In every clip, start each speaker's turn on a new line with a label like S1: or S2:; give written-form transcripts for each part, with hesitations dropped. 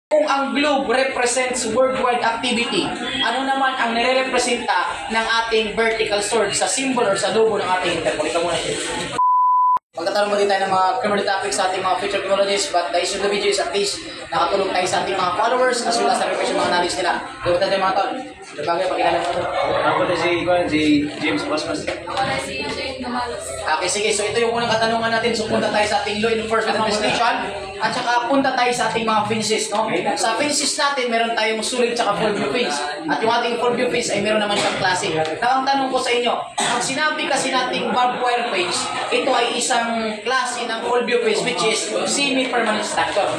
S1: Kung ang globe represents worldwide activity, ano naman ang nire-representa ng ating vertical sword sa symbol or sa logo ng ating Interpol? Ikaw muna siya. Magtatanong mo din tayo ng mga criminal topics sa ating mga future criminologists, but the issue of the video is at least nakatulong tayo sa ating mga followers as well as na-refresh yung mga knowledge nila. Gawin tayo mga tol. Bagay, pakilala mo ito.
S2: Ako na si James Paspas.
S1: Okay, sige. So ito yung unang katanungan natin. So punta tayo sa ating law enforcement investigation at saka punta tayo sa ating mga fences, no? Sa fences natin, meron tayong solid at full view fence. At yung ating full view fence ay meron naman siyang klase. Now, ang tanong ko sa inyo, pag sinabi kasi nating barbed wire fence, ito ay isang klase ng full view fence which is semi-permanent structure.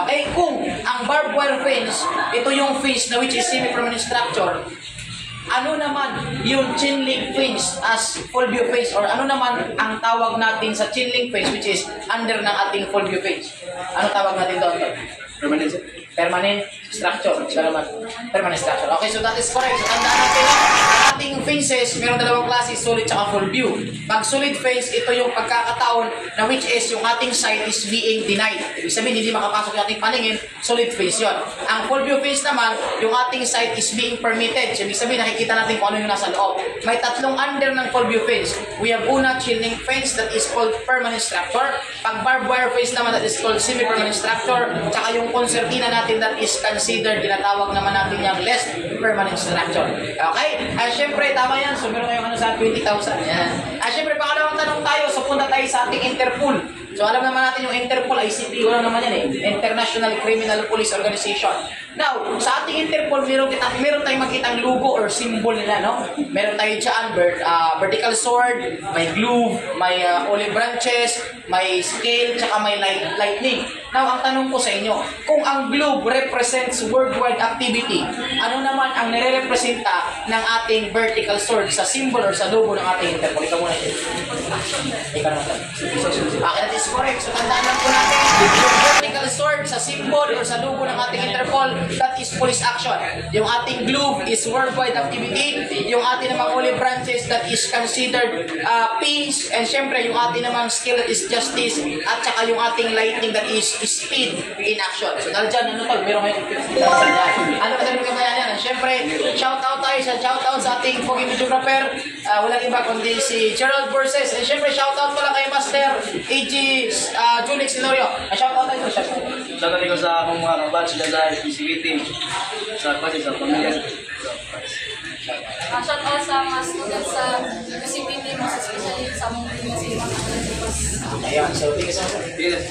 S1: Okay? Kung ang barbed wire fence, ito yung fence na which is semi-permanent structure, ano naman yung chain link fence as full view fence, or ano naman ang tawag natin sa chain link fence which is under ng ating full view fence? Ano tawag natin doon? Permanent structure. Permanent structure. Okay, so that is correct. So tandaan natin, ang ating fences, meron dalawang klase, solid at full view. Pag solid fence, ito yung pagkakataon na which is yung ating site is being denied. Ibig sabihin, hindi makapasok yung ating paningin, solid fence yun. Ang full view fence naman, yung ating site is being permitted. So, ibig sabihin, nakikita natin kung ano yung nasa loob. May tatlong under ng full view fence. We have una, chain link fence, that is called permanent structure. Pag barbed wire fence naman, that is called semi-permanent structure. Tsaka yung concertina natin, that is considered, tinatawag naman natin yung less permanent structure. Okay? Siyempre, tama yan. So, meron kayong ano sa 20,000. Yan. Siyempre, pangalawang tanong tayo. So, punta tayo sa ating Interpol. So, alam naman natin yung Interpol, ICP, wala naman yan International Criminal Police Organization. Now, sa ating Interpol, meron tayong makitang logo or symbol nila, no? Meron tayo dyan, vertical sword, may glove, may olive branches, may scale, tsaka may lightning. Now, ang tanong ko sa inyo, kung ang globe represents worldwide activity, ano naman ang nire-representa ng ating vertical sword sa symbol or sa logo ng ating Interpol? Ikaw muna siya. Ikaw naman. Okay, that is correct. So, tandaan lang po natin, yung vertical sword sa symbol or sa logo ng ating Interpol, that is police action. Yung ating glove is worldwide activity. Yung ating namang olive branches, that is considered peace. And syempre, yung ating namang skill is justice. At saka yung ating lightning, that is speed in action. So dahil dyan, ano tol, meron kayong 50,000 yan. Ano kasi mga kaya yan? Siyempre, shoutout tayo sa ating poging videographer. Walang iba kundi si Gerald Borses. And siyempre, shoutout pala kay Master A.G. Junix Silorio. Shoutout tayo.
S2: Shoutout ko sa akong mga kabatch na sa PCB team. Sa pati sa pamilya.
S3: Shoutout sa mga students sa PCB team, mas especially sa mga team kasi mga
S1: Ayan, so thank you so much.
S2: Yes.